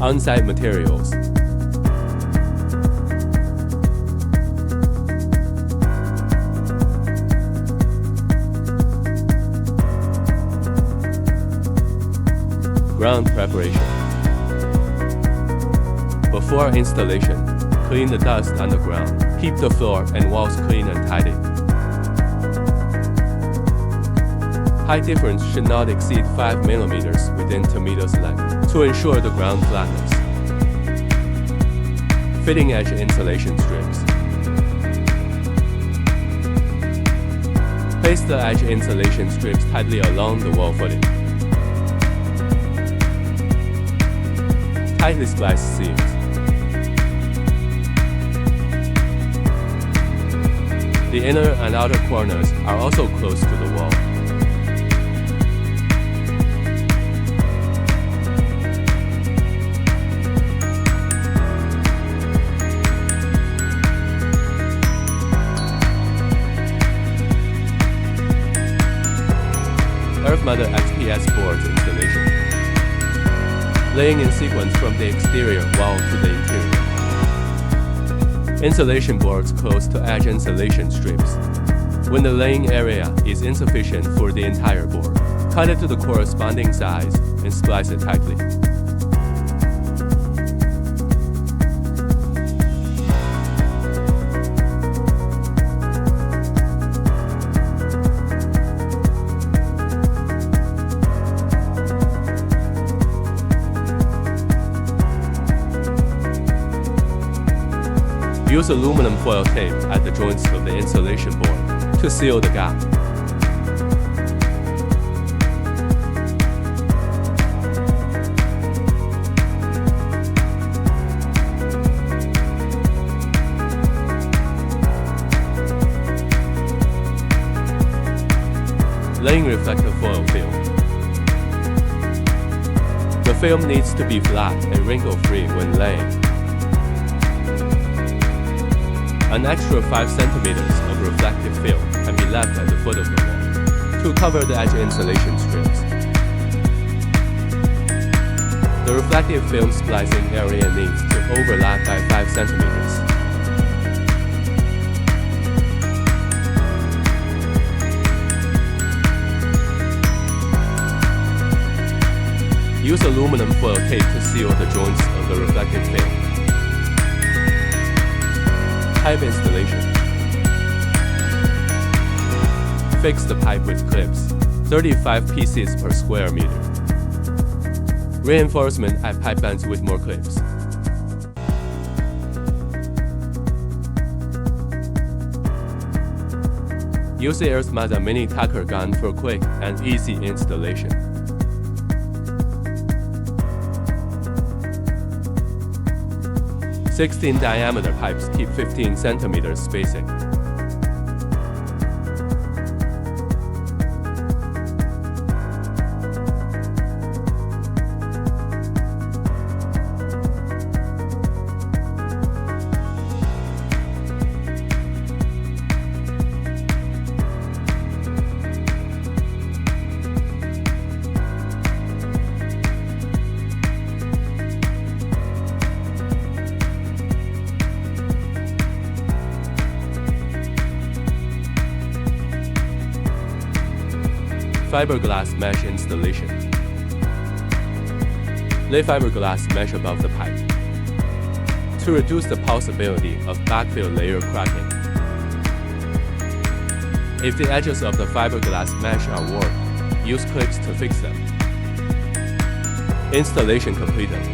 On-site materials. Ground preparation. Before installation, clean the dust on the ground. Keep the floor and walls clean and tidy. Height difference should not exceed 5 mm within 2 meters length to ensure the ground flatness. Fitting edge insulation strips. Place the edge insulation strips tightly along the wall footing. Tightly spliced seams. The inner and outer corners are also close to the wall. Earthmother XPS boards installation. Laying in sequence from the exterior wall to the interior. Insulation boards close to edge insulation strips. When the laying area is insufficient for the entire board, cut it to the corresponding size and splice it tightly. Use aluminum foil tape at the joints of the insulation board to seal the gap. Laying reflective foil film. The film needs to be flat and wrinkle-free when laying. An extra 5 cm of reflective film can be left at the foot of the wall to cover the edge insulation strips. The reflective film splicing area needs to overlap by 5 cm. Use aluminum foil tape to seal the joints of the reflective film. Pipe installation. Fix the pipe with clips, 35 pieces per square meter. Reinforcement at pipe ends with more clips. Use the Earthmother mini tacker gun for quick and easy installation. 16 diameter pipes keep 15 cm spacing. Fiberglass mesh installation. Lay fiberglass mesh above the pipe to reduce the possibility of backfill layer cracking. If the edges of the fiberglass mesh are warped, use clips to fix them. Installation completed.